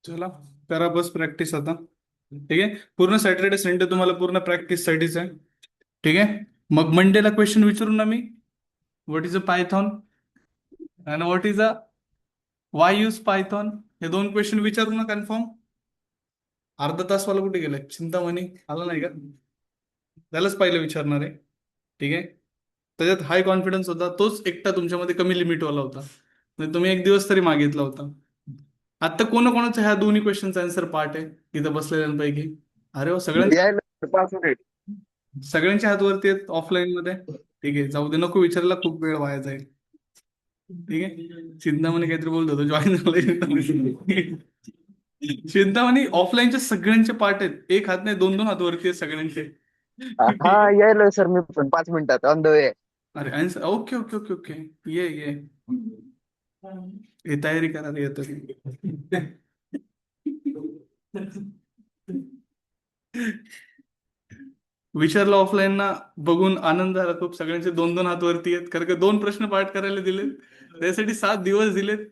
चला करा बस प्रॅक्टिस आता. ठीक आहे, पूर्ण सॅटर्डे संडे तुम्हाला पूर्ण प्रॅक्टिस साठीच आहे. ठीक आहे, मग मंडेला क्वेश्चन विचारू ना मी. What is a Python and what is a why use Python, हे दोन क्वेश्चन विचारू ना कन्फर्म. अर्धा तास वाला कुठे गेलाय, चिंतामणी आला नाही का? त्यालाच पहिलं विचारणार आहे. ठीक आहे, त्याच्यात हाय कॉन्फिडन्स होता, तोच एकटा तुमच्यामध्ये कमी लिमिटवाला होता. म्हणजे तुम्ही एक दिवस तरी मागितला होता. आता कोणाकोणाचा ह्या दोन्ही क्वेश्चनचा आन्सर पार्ट आहे इथं बसलेल्यांपैकी? अरे हो, यायला 5 मिनिट. सगळ्यांच्या हातवरती आहेत ऑफलाईन मध्ये. ठीक आहे, जाऊ दे, नको विचारायला, खूप वेळ वाया जाईल. ठीक आहे, चिंतामणी काहीतरी बोलत होतो, जॉईन झालं. चिंतामणी ऑफलाईनचे सगळ्यांचे पार्ट आहेत, एक हात नाही, दोन दोन हात वरती आहेत सगळ्यांचे. हा, ठीक आहे. यायलोय सर मी पण 5 मिनिटात ऑन द वे. अरे answer, okay okay okay okay. ये हे तयारी करा येतो. विचारलं ऑफलाईन ना, बघून आनंद झाला खूप. सगळ्यांचे दोन दोन हात वरती आहेत, कारण का दोन प्रश्न पाठ करायला दिलेत, त्यासाठी 7 दिवस दिलेत.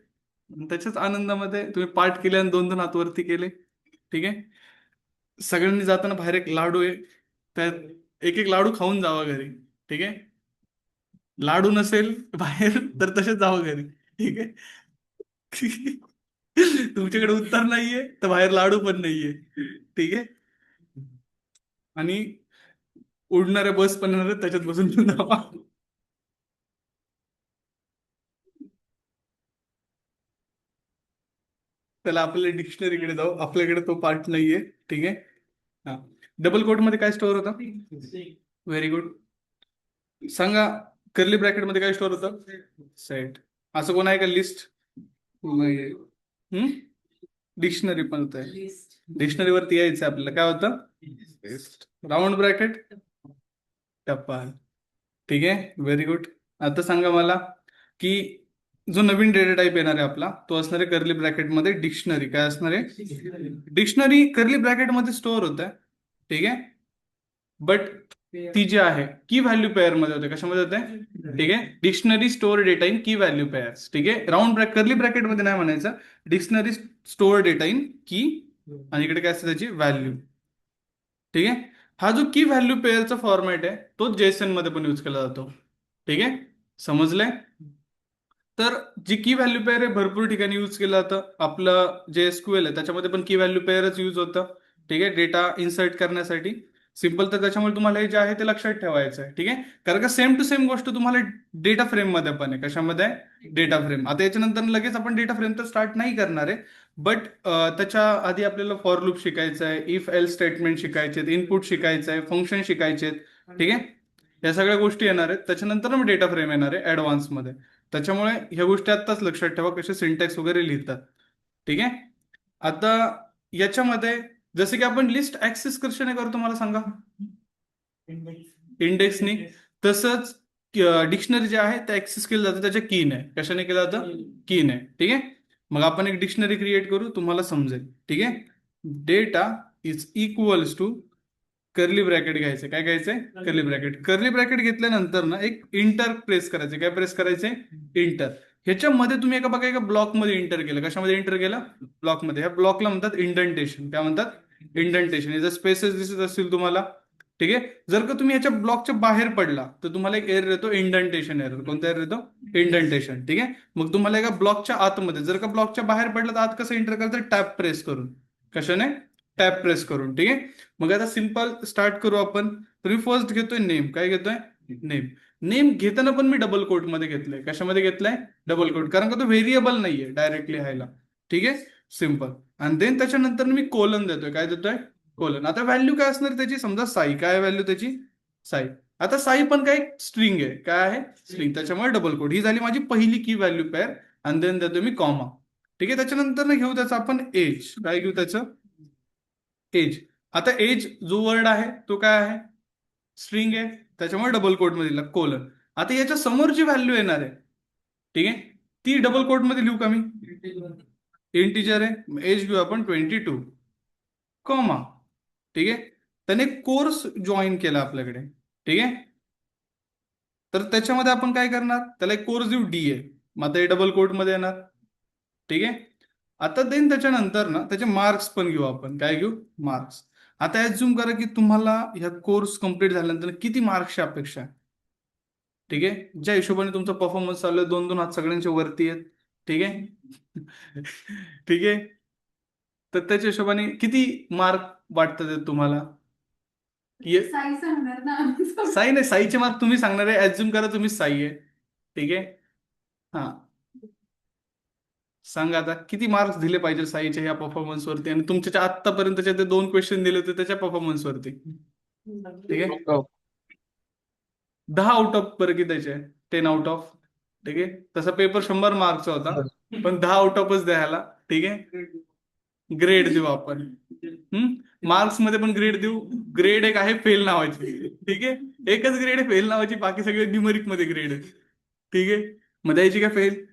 त्याच्याच आनंदामध्ये तुम्ही पाठ केले आणि दोन दोन हात वरती केले. ठीक आहे, सगळ्यांनी जाताना बाहेर एक लाडू आहे, त्यात एक एक लाडू खाऊन जावा घरी. ठीक आहे, लाडू नसेल बाहेर तर तसेच जावं घरी. ठीक आहे. तुमच्याकडे उत्तर नाहीये तर बाहेर लाडू पण नाहीये. ठीक आहे, आणि उडणाऱ्या बस पण येणार आहेत, त्याच्यात बसून घेऊन जावा. त्याला आपल्या डिक्शनरीकडे जाऊ, आपल्याकडे तो पार्ट नाहीये. ठीक आहे. हा, डबल कोट मध्ये काय स्टोअर होता? Very good. सांगा, कर्ली ब्रॅकेट मध्ये काय स्टोअर होतं? सेट. असं कोण आहे का लिस्ट? नाही. हम्म, डिक्शनरी पण होत आहे. डिक्शनरी वरती यायचं आपल्याला, काय होतं? लिस्ट. राऊंड ब्रॅकेट, टप्पा. ठीक आहे, व्हेरी गुड. आता सांगा मला की जो नवीन डेटा टाईप येणार आहे आपला तो असणार आहे कर्ली ब्रॅकेटमध्ये डिक्शनरी. काय असणार आहे? डिक्शनरी कर्ली ब्रॅकेटमध्ये स्टोअर होत आहे. ठीक आहे. बट ती जी आहे की व्हॅल्यू पेअर मध्ये होते. कशामध्ये होते? ठीक आहे. डिक्शनरी स्टोअर डेटा इन की व्हॅल्यू पेअर्स. ठीक आहे. राऊंड ब्रॅकेट कर्ली ब्रॅकेट मध्ये नाही म्हणायचं. डिक्शनरी स्टोअर डेटा इन की आणि इकडे काय असते त्याची व्हॅल्यू. ठीक आहे. हा जो की व्हॅल्यू पेअरचा फॉर्मॅट आहे तो जेएसएन मध्ये पण यूज केला जातो. ठीक आहे. समजलंय? तर जी की व्हॅल्यू पेअर आहे भरपूर ठिकाणी यूज केलं जातं. आपलं जे एसक्यूएल आहे त्याच्यामध्ये पण की व्हॅल्यू पेअरच यूज होतं. ठीक आहे. डेटा इन्सर्ट करण्यासाठी सिंपल. तर त्याच्यामुळे तुम्हाला हे जे आहे ते लक्षात ठेवायचं आहे. ठीक आहे. कारण का सेम टू सेम गोष्ट तुम्हाला डेटा फ्रेम मध्ये पण आहे. कशामध्ये आहे? Data frame. आता याच्यानंतर लगेच आपण डेटा फ्रेम तर स्टार्ट नाही करणार आहे. बट त्याच्या आधी आपल्याला फॉर लूप शिकायचं आहे, इफ एल स्टेटमेंट शिकायचे, इनपुट शिकायचं आहे, फंक्शन शिकायचे. ठीक आहे. या सगळ्या गोष्टी येणार आहेत. त्याच्यानंतर मग डेटा फ्रेम येणार आहे ऍडव्हान्स मध्ये. त्याच्यामुळे ह्या गोष्टी आत्ताच लक्षात ठेवा कसे सिंटॅक्स वगैरे लिहितात. ठीक आहे. आता याच्यामध्ये जसे की आपण लिस्ट ऍक्सेस कशाने करतो मला सांगा? इंडेक्सनी. तसंच डिक्शनरी जे आहे ते ऍक्सेस केलं जातं त्याच्या कीने. कशाने केलं जातं? कीने. ठीक आहे. मग आपण एक डिक्शनरी क्रिएट करू तुम्हाला समजेल. ठीक आहे. Data is equals to curly bracket घ्यायचं. काय घ्यायचंय? Curly bracket. कर्ली ब्रॅकेट घेतल्यानंतर ना एक इंटर प्रेस करायचे. काय प्रेस करायचंय? इंटर. ह्याच्यामध्ये तुम्ही एका बघा एका ब्लॉक मध्ये इंटर केलं. कशामध्ये इंटर केलं? ब्लॉक मध्ये. ह्या ब्लॉकला म्हणतात इंडेंटेशन. काय म्हणतात? इंडेंटेशन. जर स्पेसेस दिसत असतील तुम्हाला. ठीक आहे. जर का तुम्ही याच्या ब्लॉकच्या बाहेर पडला तर तुम्हाला एक एरर येतो इंडेंटेशन एरर. कोणता एरर येतो? इंडेंटेशन. ठीक आहे. मग तुम्हाला एका ब्लॉकच्या आतमध्ये जर का ब्लॉकच्या बाहेर पडलं तर आत कसं एंटर करायचं? टॅप प्रेस करून. कशाने? टॅप प्रेस करून. ठीक आहे. मग आता सिंपल स्टार्ट करू आपण. तर मी फर्स्ट घेतोय नेम. काय घेतोय? नेम. नेम घेताना पण मी डबल कोट मध्ये घेतलंय. कशामध्ये घेतलंय? Double quote. कारण का तो व्हेरिएबल नाहीये डायरेक्टली लिहायला. ठीक आहे. सिंपल. आणि देन त्याच्यानंतर मी कोलन देतोय. काय देतोय? कोलन. आता व्हॅल्यू काय असणार त्याची? समजा साई. काय व्हॅल्यू त्याची? साई. आता साई पण काय स्ट्रिंग आहे. काय आहे? स्ट्रिंग. त्याच्यामुळे डबल कोट. ही झाली माझी पहिली की व्हॅल्यू पेअर. आणि देन देतोय मी कॉमा. ठीक आहे. त्याच्यानंतर ना घेऊ त्याचं आपण एज. काय घेऊ त्याचं? एज. आता एज जो वर्ड आहे तो काय आहे? स्ट्रिंग आहे. त्याच्यामुळे डबल कोट मध्ये दिला कोलन. आता याच्या समोर जी व्हॅल्यू येणार आहे. ठीक आहे. ती डबल कोट मध्ये लिहू का मी? इंटिजर आहे. एज घेऊ आपण 22 कॉमा. ठीक आहे. त्याने कोर्स जॉईन केला आपल्याकडे. ठीक आहे. तर त्याच्यामध्ये आपण काय करणार? त्याला एक कोर्स देऊ डी आहे. मग आता हे डबल कोट मध्ये येणार. ठीक आहे. आता देन त्याच्यानंतर ना त्याचे मार्क्स पण घेऊ आपण. काय घेऊ? मार्क्स. आता ऍझ्युम करा की तुम्हाला ह्या कोर्स कम्प्लीट झाल्यानंतर किती मार्क्सची अपेक्षा आहे. ठीक आहे. ज्या हिशोबाने तुमचा परफॉर्मन्स चालू आहे 2-2 हात सगळ्यांच्या वरती आहेत. ठीक आहे. ठीक आहे. तर त्याच्या हिशोबाने किती मार्क वाटतात तुम्हाला? साई सांगणार ना. साई नाही. साईचे मार्क तुम्ही सांगणार आहे. ऍझ्युम करा तुम्ही साई आहे. ठीक आहे. हा. सांगा आता किती मार्क्स दिले पाहिजे साईच्या या परफॉर्मन्स वरती आणि तुमच्या आतापर्यंतचे ते 2 क्वेश्चन दिले होते त्याच्या परफॉर्मन्स वरती. ठीक आहे. 10 आउट ऑफ बरं की त्याचे 10 आउट ऑफ. ठीक आहे. तसा पेपर 100 मार्कचा होता पण 10 आउट ऑफच द्यायला. ठीक आहे. ग्रेड देऊ आपण. मार्क्स मध्ये पण ग्रेड देऊ. ग्रेड एक आहे फेल नावाची. ठीक आहे. एकच ग्रेड आहे फेल नावाची. बाकी सगळे न्यूमरिक मध्ये ग्रेड आहे. ठीक आहे. मग द्यायची का फेल?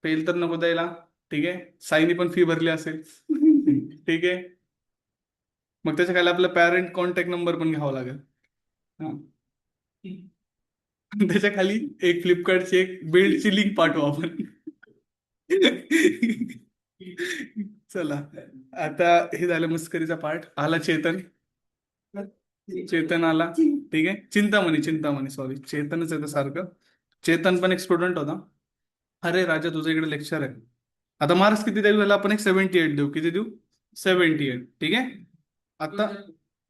फेल तर नको द्यायला. ठीक आहे. साईनी पण फी भरली असेल. ठीक आहे. मग त्याच्या खाली आपला पॅरेंट कॉन्टॅक्ट नंबर पण घ्यावा लागेल. हा. त्याच्या खाली एक फ्लिपकार्टची एक बेल्टची लिंक पाठवू आपण. चला. आता हे झालं मस्करीचा पार्ट. आला चेतन. चेतन आला. ठीक आहे. चिंतामणी. चिंतामणी सॉरी चेतनच येतं सारखं. चेतन पण एक स्टुडंट होता. अरे राजा तुझं इकडे लेक्चर आहे. आता मार्क्स किती देऊ त्याला आपण? एक 78 देऊ. किती देऊ? 78. ठीक आहे. आता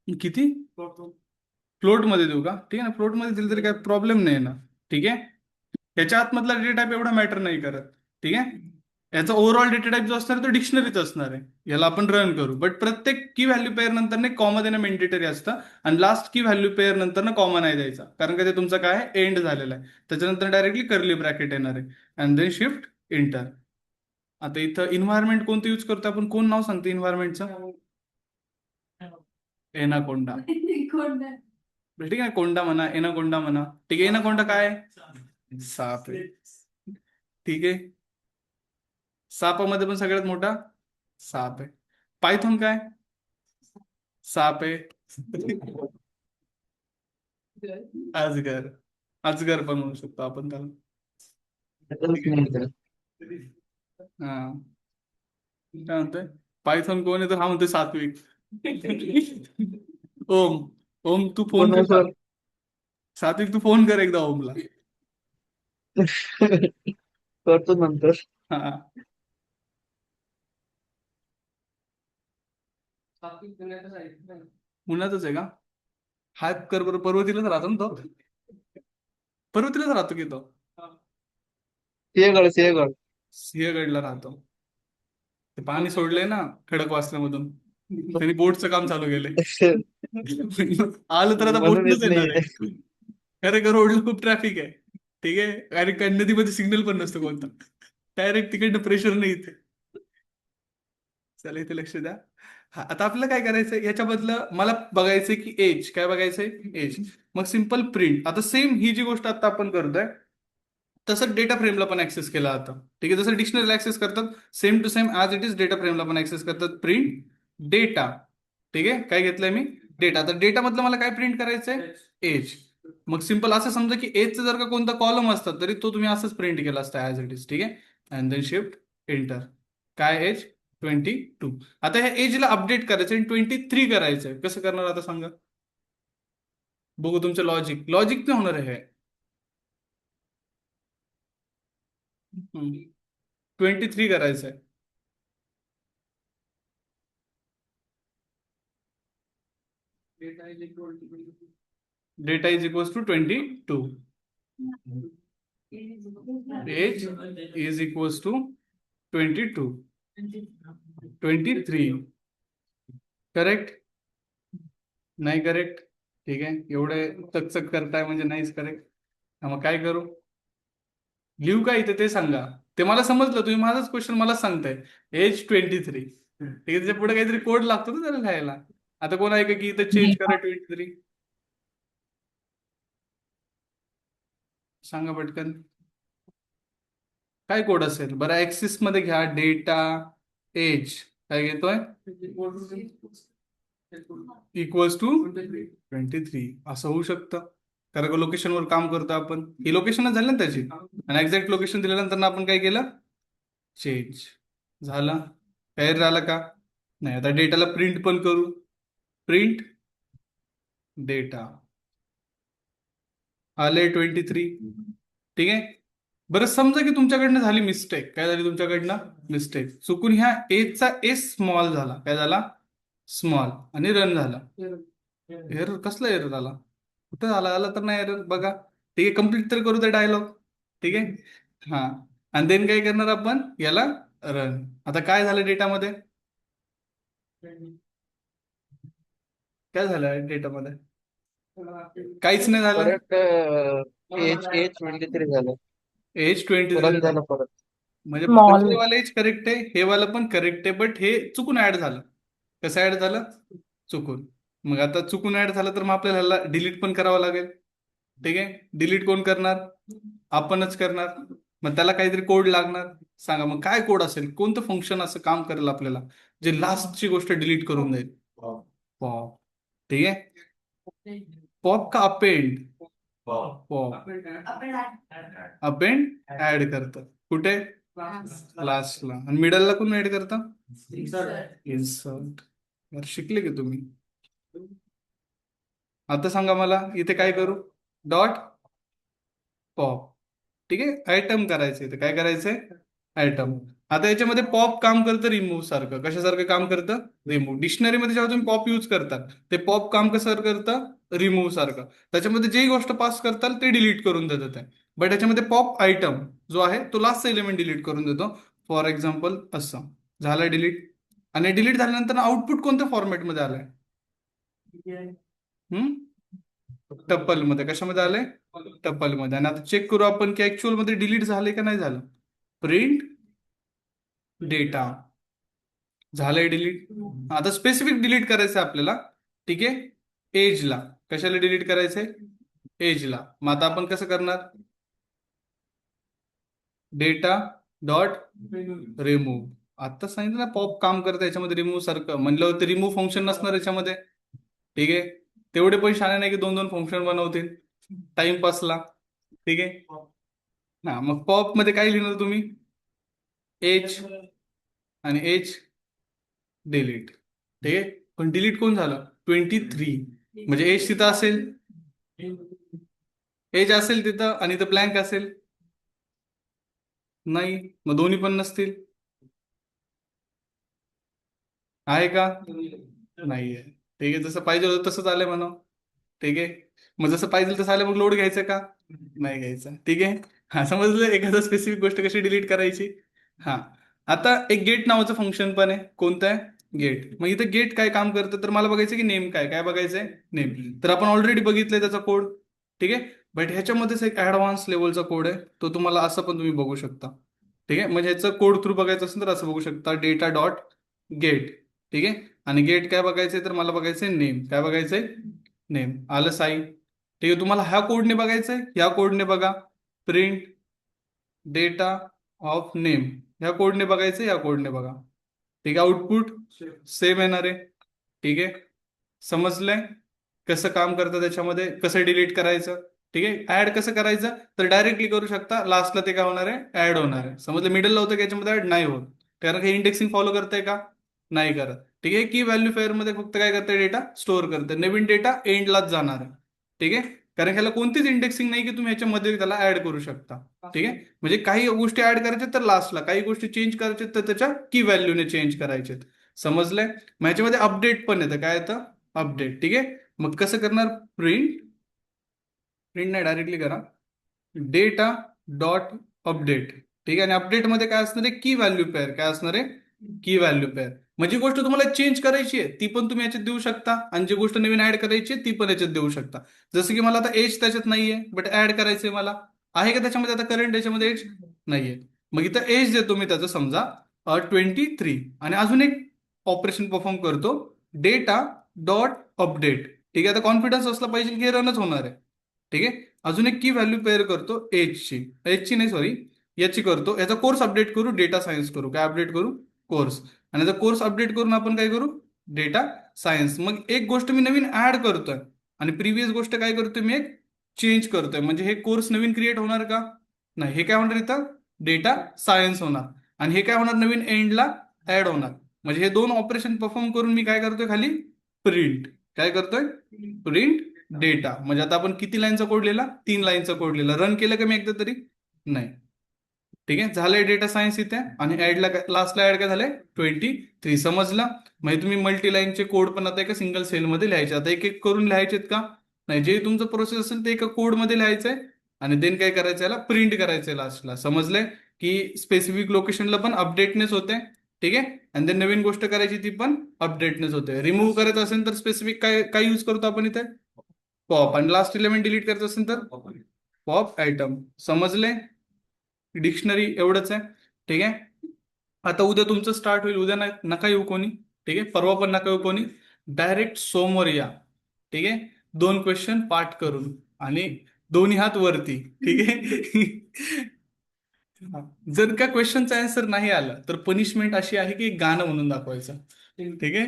किती? फ्लोट मध्ये देऊ का? ठीक आहे ना. फ्लोट मध्ये दिलं तरी काही प्रॉब्लेम नाही ना. ठीक आहे. याच्या आतमधला डेटा टाईप एवढा मॅटर नाही करत. ठीक आहे. याचा ओव्हरऑल डेटा टाईप जो असणार आहे तो डिक्शनरीच असणार आहे. याला आपण रन करू. बट प्रत्येक की व्हॅल्यू पेअर नंतर कॉमा देणं मेंडेटरी असतं. आणि लास्ट की व्हॅल्यू पेअर नंतर कॉमा नाही द्यायचा. कारण का ते तुमचं काय आहे? एंड झालेलं आहे. त्याच्यानंतर डायरेक्टली कर्ली ब्रॅकेट येणार आहे. And then shift enter. आता इथं इन्व्हायरमेंट कोणतं यूज करतो आपण? कोण नाव सांगते इन्व्हायरमेंटचं? एनाकोंडा. ठीक आहे. कोंडा म्हणा, एनाकोंडा म्हणा. ठीक आहे. एनाकोंडा काय आहे? साप आहे. ठीक आहे. सापामध्ये पण सगळ्यात मोठा साप आहे. पायथॉन काय? साप आहे. अजगर. अजगर पण म्हणू शकतो आपण त्याला. ठीक आहे. हा. काय म्हणतोय? पायथॉन कोण आहे तर हा म्हणतोय सात्विक. ओम. ओम तू फोन कर सर. सात्विक, तू फोन कर एकदा ओमला. करतो नंतर. हा. पुण्यातच आहे का? हाय कर बरं, पर्वतीलाच राहतो ना तो? पर्वतीलाच राहतो की तो? सिंहगड सिंहगड. सिंहगडला राहतो. ते पाणी सोडलंय ना खडकवासल्यामधून, त्यांनी बोटचं काम चालू केलंय. आलं तर आता म्हणून बोटनच येत येणार नाही. आहे. खरं का रोडला खूप ट्रॅफिक आहे. ठीक आहे. आणि काय नदीमध्ये सिग्नल पण नसतो कोणता. डायरेक्ट तिकडनं प्रेशर नाही इथे. चला इथे लक्ष द्या. हा, आता आपल्याला काय करायचंय याच्या बदलं मला बघायचंय की एज काय बघायचंय एज. मग सिंपल प्रिंट. आता सेम ही जी गोष्ट आता आपण करतोय तसं डेटा फ्रेमला पण ऍक्सेस केला जातं. ठीक आहे. जसं डिक्शनरीला ऍक्सेस करतात same to same as it is data फ्रेमला पण ऍक्सेस करतात. Print data. ठीक आहे. काय घेतलंय मी? डेटा. तर डेटा मधलं मला काय प्रिंट करायचंय? एज. मग सिंपल असं समजा की एजचं जर का कोणता कॉलम असतात तरी तो तुम्ही असंच प्रिंट केला असता ॲज इट इज. ठीक आहे. And then shift enter. काय एज? 22. आता ह्या एजला अपडेट करायचं आणि 23 करायचंय. कसं करणार आता सांगा? बघू तुमचं लॉजिक. लॉजिक नाही होणार आहे हे. 23 करायचंय. Data is equals to 22. Age is equals to 22. 23. Correct? नाही करेक्ट? ठीक आहे. एवढे चकचक करताय म्हणजे नाहीच करेक्ट. मग काय करू? लिहू का इथे ते सांगा. ते मला समजलं, तुम्ही माझाच क्वेश्चन मला सांगताय. एज 23. ठीक आहे. त्याच्या पुढे काहीतरी कोड लागतो ना त्याला लिहायला. आता कोण आहे का की इथं चेंज करा 23? सांगा पटकन. काय कोड असेल बरं? ऍक्सिस मध्ये घ्या डेटा एज. काय घेतोय? इक्वल्स टू 23 असं होऊ शकतं. कारण का लोकेशनवर काम करतो आपण. ही लोकेशनच झाली ना त्याची. आणि एक्झॅक्ट लोकेशन दिल्यानंतर आपण काय केलं? चेंज. झालं. तयार झालं का? नाही. आता डेटाला प्रिंट पण करू. Print data. आले 23. ठीक आहे. बरं समजा की तुमच्याकडनं झाली मिस्टेक. काय झाली तुमच्याकडनं? मिस्टेक. चुकून ह्या एजचा एस स्मॉल झाला. काय झाला? स्मॉल. आणि रन झाला. एरर कसला एरर आला? कुठं आला? आला तर नाही एरर बघा. ठीक आहे. कम्प्लीट तर करू दे डायलॉग. ठीक आहे. हा. आणि देन काय करणार आपण याला? रन. आता काय झालं डेटामध्ये? काय झालं डेटामध्ये? काहीच नाही झालं. परत एज एज 23 झालं. एज 23 रन झालं. झालं परत. म्हणजे स्मॉल. पहिले वाला एज करेक्ट आहे, हे वाला पण करेक्ट आहे, बट हे चुकून ऍड झालं. कसं ऍड झालं? चुकून. मग आता चुकून ऍड झालं तर मग आपल्याला ह्याला डिलीट पण करावं लागेल. ठीक आहे. डिलीट कोण करणार? आपणच करणार. मग त्याला काहीतरी कोड लागणार. सांगा मग काय कोड असेल? कोणतं फंक्शन असं काम करेल आपल्याला जे लास्टची गोष्ट डिलीट करून देईल? पॉप. ठीक आहे. पॉप का अपेंड? पॉप. अपेंड ऍड करतं. कुठे? लास्टला. आणि मिडलला कोण ऍड करतं? इन्सर्ट. यार शिकले की तुम्ही. आता सांगा मला इथे काय करू? Dot pop. ठीक आहे. आयटम करायचे. इथे काय करायचंय? आयटम. आता याच्यामध्ये पॉप काम करतं रिमूव्ह सारखं. कशासारखं काम करतं? रिमूव्ह. डिक्शनरीमध्ये जेव्हा तुम्ही पॉप यूज करतात ते पॉप काम कसं करतं? रिमूव्ह सारखं. त्याच्यामध्ये जी गोष्ट पास करताल ते डिलीट करून देतात आहे. बट याच्यामध्ये पॉप आयटम जो आहे तो लास्टचा एलिमेंट डिलीट करून देतो. फॉर एक्झाम्पल असं झालं डिलीट. आणि डिलीट झाल्यानंतर आउटपुट कोणत्या फॉर्मॅटमध्ये आलंय? टप्पल मध्ये. कशामध्ये आलंय? टप्पल मध्ये. आणि आता चेक करू आपण की ऍक्च्युअल मध्ये डिलीट झाले का नाही झालं? Print data. झालंय डिलीट. आता स्पेसिफिक डिलीट करायचं आपल्याला. ठीक आहे. एजला. कशाला डिलीट करायचंय? एजला. मग आता आपण कसं करणार? Data dot remove. आता सांगितलं ना पॉप काम करतं याच्यामध्ये रिमूव्ह सारखं, म्हणलं होतं रिमूव्ह फंक्शन नसणार याच्यामध्ये. ठीक आहे, तेवढे पण शाणे नाही की दोन दोन फंक्शन बनवतील टाइमपासला. ठीक आहे, हा मग पॉप मध्ये काय लिहिणार तुम्ही? एच आणि एच डिलीट. ठीक आहे, पण डिलीट कोण झालं? 23. म्हणजे एच तिथं असेल, एच असेल तिथं आणि इथं ब्लँक असेल. नाही, मग दोन्ही पण नसतील. आहे का? नाहीये. ठीक आहे, जसं पाहिजे होतं तसंच आलंय म्हणा. ठीक आहे, मग जसं पाहिजे तसं आलं, मग लोड घ्यायचं का? नाही घ्यायचा. ठीक आहे, हा समजलं एखादं स्पेसिफिक गोष्ट कशी डिलीट करायची. हा, आता एक गेट नावाचं फंक्शन पण आहे. कोणतं आहे? गेट. मग इथं गेट काय काम करतं, तर मला बघायचं की नेम काय काय बघायचंय. नेम तर आपण ऑलरेडी बघितलंय त्याचा कोड. ठीक आहे, बट ह्याच्यामध्येच एक ऍडव्हान्स लेवलचा कोड आहे, तो तुम्हाला असं पण तुम्ही बघू शकता. ठीक आहे, म्हणजे ह्याचं कोड थ्रू बघायचं असेल तर असं बघू शकता, डेटा डॉट गेट. ठीक आहे, आणि गेट काय बघायचंय, तर मला बघायचंय नेम. काय बघायचंय? नेम. आलं साई? ठीक आहे, तुम्हाला ह्या कोडने बघायचंय, ह्या कोडने बघा. प्रिंट डेटा ऑफ नेम, ह्या कोडने बघायचं, या कोडने बघा. ठीक आहे, आउटपुट सेम येणार आहे. ठीक आहे, समजलंय कसं काम करतं त्याच्यामध्ये, कसं डिलीट करायचं. ठीक आहे, ऍड कसं करायचं, तर डायरेक्टली करू शकता. लास्टला ते काय होणार आहे? ऍड होणार आहे. समजलं? मिडलला होतं की याच्यामध्ये ऍड नाही होत, कारण हे इंडेक्सिंग फॉलो करतंय का? नाही करत. ठीक आहे, की व्हॅल्यू पेअर मध्ये फक्त काय करते, डेटा स्टोअर करते. नवीन डेटा एंडलाच जाणार आहे. ठीक आहे, कारण ह्याला कोणतीच इंडेक्सिंग नाही की तुम्ही ह्याच्यामध्ये त्याला ऍड करू शकता. ठीक आहे, म्हणजे काही गोष्टी ऍड करायच्या तर लास्टला, काही गोष्टी चेंज करायच्या तर त्याच्या की व्हॅल्यूने चेंज करायचे. समजलंय? मग ह्याच्यामध्ये अपडेट पण येतं. काय येतं? अपडेट. ठीक आहे, मग कसं करणार? प्रिंट, प्रिंट नाही डायरेक्टली करा, डेटा डॉट अपडेट. ठीक आहे, आणि अपडेटमध्ये काय असणार आहे? की व्हॅल्यू पेअर. काय असणार आहे? की व्हॅल्यू पेअर. म्हणजे गोष्ट तुम्हाला चेंज करायची आहे ती पण तुम्ही याच्यात देऊ शकता, आणि जी गोष्ट नवीन ऍड करायची आहे ती पण याच्यात देऊ शकता. जसं की मला आता एज त्याच्यात नाहीये, बट ऍड करायचंय मला. आहे का त्याच्यामध्ये आता करंट याच्यामध्ये एज? नाहीये. मग इथं एज देतो मी त्याचं, समजा 23, आणि अजून एक ऑपरेशन परफॉर्म करतो, डेटा डॉट अपडेट. ठीक आहे, आता कॉन्फिडन्स असला पाहिजे की हे रनच होणार आहे. ठीक आहे, अजून एक की व्हॅल्यू पेअर करतो एचची. एचची नाही, सॉरी, याची करतो. याचा कोर्स अपडेट करू, डेटा सायन्स करू. काय अपडेट करू? कोर्स. आणि याचा कोर्स अपडेट करून आपण काय करू? Data science. मग एक गोष्ट मी नवीन ऍड करतोय, आणि प्रिव्हियस गोष्ट काय करतोय मी, एक चेंज करतोय. म्हणजे हे कोर्स नवीन क्रिएट होणार का? नाही. हे काय होणार इथं? डेटा सायन्स होणार. आणि हे काय होणार? नवीन एंडला ऍड होणार. म्हणजे हे दोन ऑपरेशन परफॉर्म करून मी काय करतोय खाली? प्रिंट. काय करतोय? Print data. म्हणजे आता आपण किती लाईनचा कोड लिहिला? 3 लाईनचा कोड लिहिला. रन केलं का मी एकदा तरी? नाही. ठीक आहे, झालंय डेटा सायन्स इथे. आणि ऍडला लास्टला ऍड काय झालंय? 23. समजला? म्हणजे तुम्ही मल्टी लाईनचे कोड पण आता एका सिंगल सेलमध्ये लिहायचे. आता एक एक करून लिहायचेत का? नाही, जे तुमचं प्रोसेस असेल ते एका कोडमध्ये लिहायचंय, आणि देन काय करायचं, याला प्रिंट करायचंय लास्टला. समजलंय? की स्पेसिफिक लोकेशनला पण अपडेटनेस होते. ठीक आहे, आणि देन नवीन गोष्ट करायची ती पण अपडेटनेस होते. रिमूव्ह करायचं असेल तर स्पेसिफिक काय काय यूज करतो आपण इथे? पॉप. आणि लास्ट एलिमेंट डिलीट करायचं असेल तर पॉप आयटम. समजले? डिक्शनरी एवढंच आहे. ठीक आहे, आता उद्या तुमचं स्टार्ट होईल. उद्या नका येऊ कोणी. ठीक आहे, परवा पण नका येऊ कोणी. डायरेक्ट सोमवार या. ठीक आहे, 2 क्वेश्चन पाठ करून, आणि दोन्ही हात वरती. ठीक आहे. हा. जर का क्वेश्चनचा आन्सर नाही आला तर पनिशमेंट अशी आहे की एक गाणं म्हणून दाखवायचं. ठीक आहे,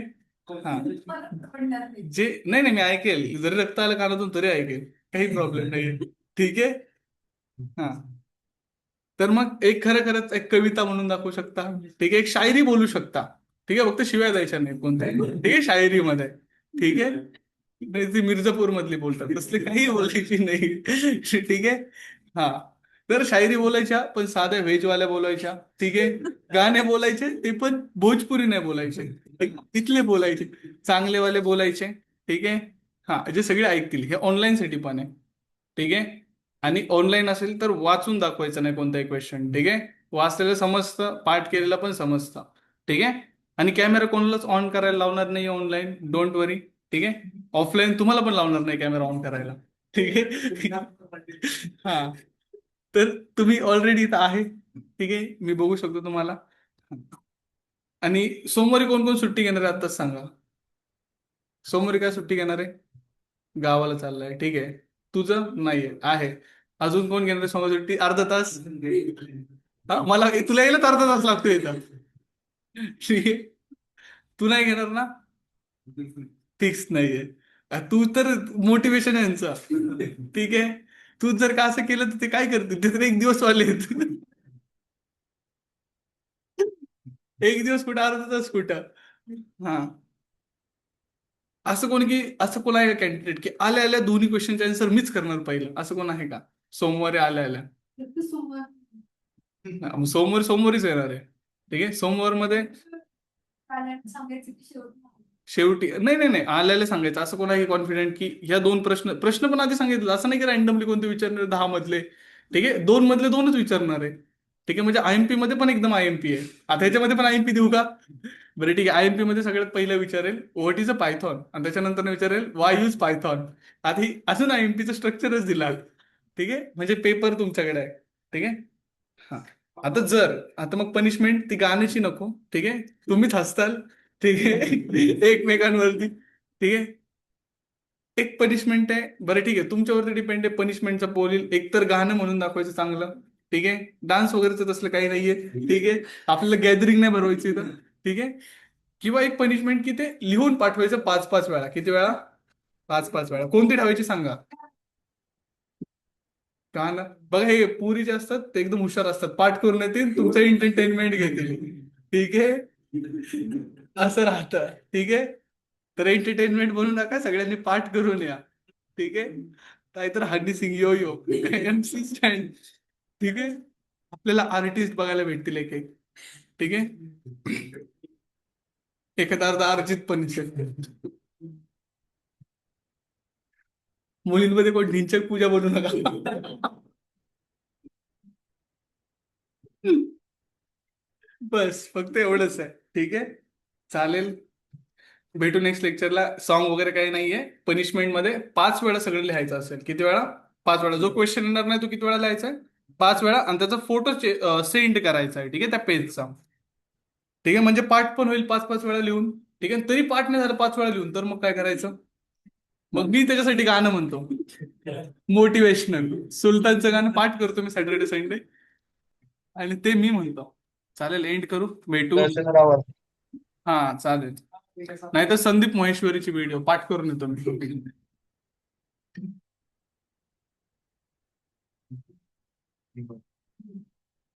हा. जे नाही नाही, मी ऐकेल. जरी रक्त आलं कानातून तरी ऐकेल, काही प्रॉब्लेम नाही. ठीक आहे, हा. तर मग एक खरं खरंच एक कविता म्हणून दाखवू शकता. ठीक आहे, एक शायरी बोलू शकता. ठीक आहे, फक्त शिवाय द्यायच्या नाही कोणत्याही. ठीक आहे, शायरीमध्ये. ठीक आहे, नाही ती मिर्झापूर मधली बोलतात, तसली काही बोलायची नाही. ठीक आहे, हा. तर शायरी बोलायच्या पण साध्या व्हेजवाल्या बोलायच्या. ठीक आहे, गाणे बोलायचे ते पण भोजपुरी नाही बोलायचे, तिथले बोलायचे, चांगलेवाले बोलायचे. ठीक आहे, हा, जे सगळे ऐकतील. हे ऑनलाईन साठी पण आहे. ठीक आहे, आणि ऑनलाईन असेल तर वाचून दाखवायचं नाही कोणताही क्वेश्चन. ठीक आहे, वाचलेलं समजतं, पाठ केलेलं पण समजतं. ठीक आहे, आणि कॅमेरा कोणालाच ऑन करायला लावणार नाही ऑनलाईन, डोंट वरी. ठीक आहे, ऑफलाईन तुम्हाला पण लावणार नाही कॅमेरा ऑन करायला. ठीक आहे. हा, तर तुम्ही ऑलरेडी इथं आहे. ठीक आहे, मी बघू शकतो तुम्हाला. आणि सोमवारी कोण कोण सुट्टी घेणार आहे आत्ताच सांगा. सोमवारी काय सुट्टी घेणार आहे? गावाला चाललाय. ठीक आहे, तुझं नाहीये आहे. अजून कोण घेणार आहे सोमवारी सुट्टी? अर्धा तास. हा, मला तुला यायला अर्धा तास लागतो इथं. ठीक आहे. तू नाही घेणार ना? फिक्स नाहीये. तू तर मोटिवेशन आहे यांचा. ठीक आहे. तू जर का असं केलं तर ते काय करतील, ते तर एक दिवस वाले आहेत. एक दिवस कुठं, अर्धा तास कुठं. हा. असं कोण की असं कोण आहे का कॅन्डिडेट की आल्या आल्या दोन्ही क्वेश्चनचे आन्सर मीच करणार पहिलं, असं कोण आहे का? सोमवारी आल्या आल्या. हा, मग सोमवारीच येणार आहे. ठीक आहे. सोमवार मध्ये शेवटी नाही नाही नाही, आल्याला सांगायचं. असं कोण आहे कॉन्फिडेंट की ह्या दोन प्रश्न प्रश्न पण आधी सांगितलं, असं नाही की रॅन्डमली कोणते विचारणार 10 मधले. ठीक आहे. 2 मधले 2च विचारणार आहे. ठीक आहे. म्हणजे आयएमपी मध्ये पण एकदम आयएमपी आहे. आता ह्याच्यामध्ये पण आयएमपी देऊ का? बरं ठीक आहे. आयएमपी मध्ये सगळ्यात पहिलं विचारेल व्हॉट इज अ पायथॉन, आणि त्याच्यानंतर विचारेल वाय यूज पायथॉन. आधी अजून आयएमपीचं स्ट्रक्चरच दिला. ठीक आहे. म्हणजे पेपर तुमच्याकडे आहे. ठीक आहे. हा. आता मग पनिशमेंट ती गाण्याची नको. ठीक आहे. तुम्हीच हसताल. ठीक आहे. एकमेकांवरती. ठीक आहे. एक पनिशमेंट आहे. बरं ठीक आहे, तुमच्यावरती डिपेंड आहे पनिशमेंटचा पोल. एक तर गाणं म्हणून दाखवायचं चांगलं. ठीक आहे. डान्स वगैरेच तसलं काही नाहीये. ठीक आहे. आपल्याला गॅदरिंग नाही भरवायची इथं. ठीक आहे. किंवा एक पनिशमेंट की ते लिहून पाठवायचं 5-5 वेळा. किती वेळा? 5-5 वेळा. कोणती ठेवायची सांगा. गाणं बघा, हे पुरी जे असतात ते एकदम हुशार असतात, पाठ करून येतील, तुमचं एंटरटेनमेंट घेतील. ठीक आहे. असं राहतं. ठीक आहे. तर एंटरटेनमेंट बनवू नका, सगळ्यांनी पाठ करून या. ठीक आहे. नाहीतर हनी सिंग यो यो एमसी स्टँड. ठीक आहे. आपल्याला आर्टिस्ट बघायला भेटतील एक एक. ठीक आहे. एखादा अर्धा अर्जित पण दिसेल. मुलींमध्ये कोण ढिंचक पूजा बनवू नका. बस फक्त एवढंच आहे. ठीक आहे. चालेल. भेटू नेक्स्ट लेक्चरला. सॉन्ग वगैरे काही नाहीये. पनिशमेंट मध्ये 5 वेळा सगळं लिहायचं असेल. किती वेळा? 5 वेळा. जो क्वेश्चन येणार नाही तो किती वेळा लिहायचा आहे? 5 वेळा. आणि त्याचा फोटो सेंड करायचा आहे. ठीक आहे, त्या पेजचा. ठीक आहे. म्हणजे पाठ पण होईल 5-5 वेळा लिहून. ठीक आहे. तरी पाठ नाही झालं 5 वेळा लिहून, तर मग काय करायचं? मग मी त्याच्यासाठी गाणं म्हणतो. मोटिवेशनल सुलतानचं गाणं पाठ करतो मी सॅटर्डे संडे, आणि ते मी म्हणतो. चालेल. एंड करू. भेटू. दर्शनावर हा चालेल. नाहीतर संदीप महेश्वरीची व्हिडिओ पाठ करून येतो मी.